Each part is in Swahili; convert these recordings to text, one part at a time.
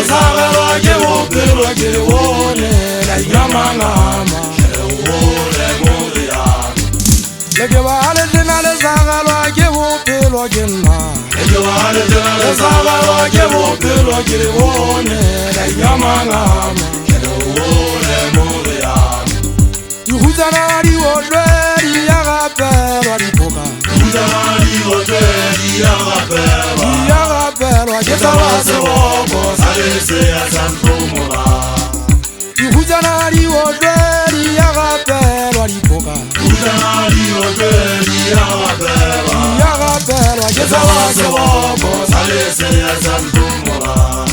Lesagalwa ke bophelo ke bone la nyamangama Leke ba le tena lesagalwa ke bophelo ke nna Lesagalwa ke bophelo ke bone la nyamangama Dihutsana di otlwe di ya gapelwa dipoka Di ya gapelwa ke sa ba seboko sa lesea sa ntlhomola Dihutsana di otlwe di ya gapelwa dipoka Di ya gapelwa ke sa ba seboko sa lesea sa ntlhomola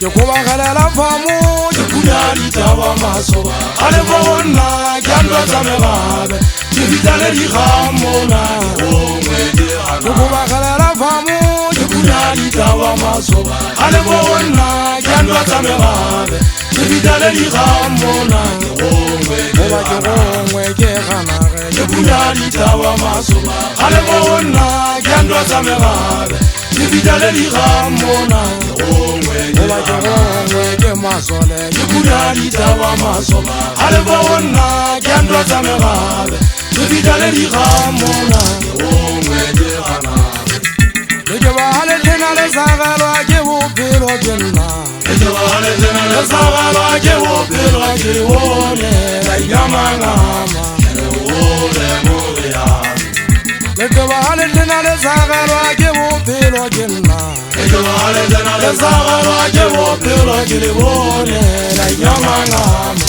Ke kubagalela famo ke kuna ditaba masoba a le bona ke andwa tsa megabe ke fitale digamona ke kubagalela famo ke kuna ditaba masoba a le bona ke andwa tsa megabe ke fitale digamona goba ke gongwe ke ganage ke kuna ditaba masoba a le bona ke andwa tsa megabe ke fitale digamona Oba ke gongwe ke masole ke kuna ditaba masoba a le bona ke andwa tsa megabe ke fitale digamona le ke ba le tena lesagalwa ke bophelo ke nna lesagalwa ke bophelo ke bone la nyamangama le ke ba le tena lesagalwa ke bophelo ke nna Lesagalwa ke bophelo ke le bone la nyamangama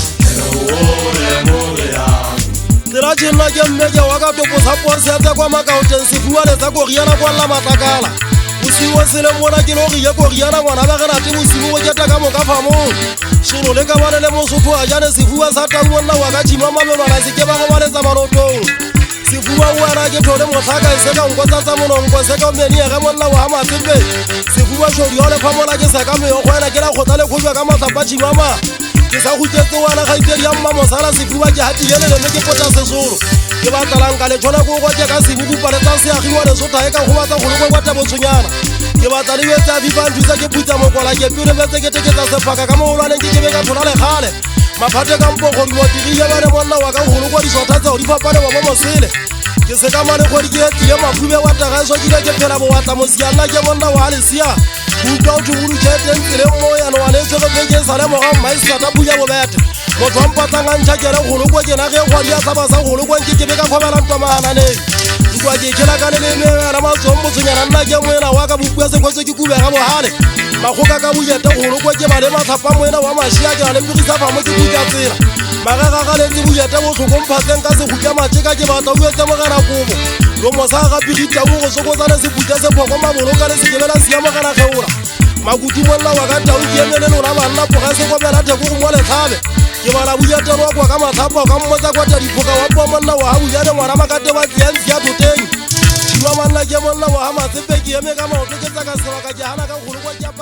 Tira tšhinna ke mmeke wa ka toposa porsete kwa makauteng sefiwa letsa koriana kwa lla matlakala Bosiwo se le mona ke lo rie koriana ngwana ba gerate bosiwo go keta ka moka famong Šoro le ka bane le mosotho a jane sefiwa sa tang monna wa ka tšhima mamelwana se ke ba go baletsa manotong Sefuwa wena ke thole motlhaka e seka nkotsa mononko seka meni ya ga monna wa matsebe Sefuwa tšhodi ya le phamola ke seka meokgo ena ke la kgotla le khubja ka matlapa tšhimama ke sa khutetse wena ga itedi ya mma mosala sefuwa ke hatile le ke potsa sesoro ke batlalang ka le tšhola go gote ka sebubu paletsa se agiwa le sotha e ka go batla go le go ta botsonyana ke batla le wetsa viva nthusa ke putsa mokola ke pire metse ke teketsa sefaka ka moolwane ke be ka thola le gale Maphate ka mpo go mo dirile ba re monna wa ka go go di sotha tsa di papane wa mo mosele ke se ka mane go di ke tie mafube wa tagaso ke ke phela bo watla mosiana ke monna wa lesia go tlo go tšete ntsele mo ya no wa le tšego ke sa le mo ga maisa ta buya bo bete motho a mpatsanga ntšha ke re go lo go ke na ge go dia sa ba sa go lo go ke be ka khobela ntwa mahana Kwa ke kela ka le me ra matsombo tsonyana nna ke moena wa ka bupua se khotse ke kubega bohale Magoka ka buyete go lo go ke ba le matlapa moena wa mashia ke a le mbirisa fa mo ke butsa tsela Magaga ga le tse buyete bo tlhokomphatseng ka se gutya matšeka ke batla o etse mogana kobo lo mosa ga pigita go sokotsana se butya se phoko mabolo ka le se kebela sia mogana geola Makutu monna wa ka tau ke emele lona banna poga se go bela theko go mo le tlhabe ke bala buyete ro kwa ka matlapa ka mmotsa kwa ta diphoka wa po monna wa ha buyete ngwana makate wa tsiantsi ya toteng Chiwa manna ke monna wa ha matsepe ke eme ka maoto ke tsaka sebaka ke hana ka go go kwa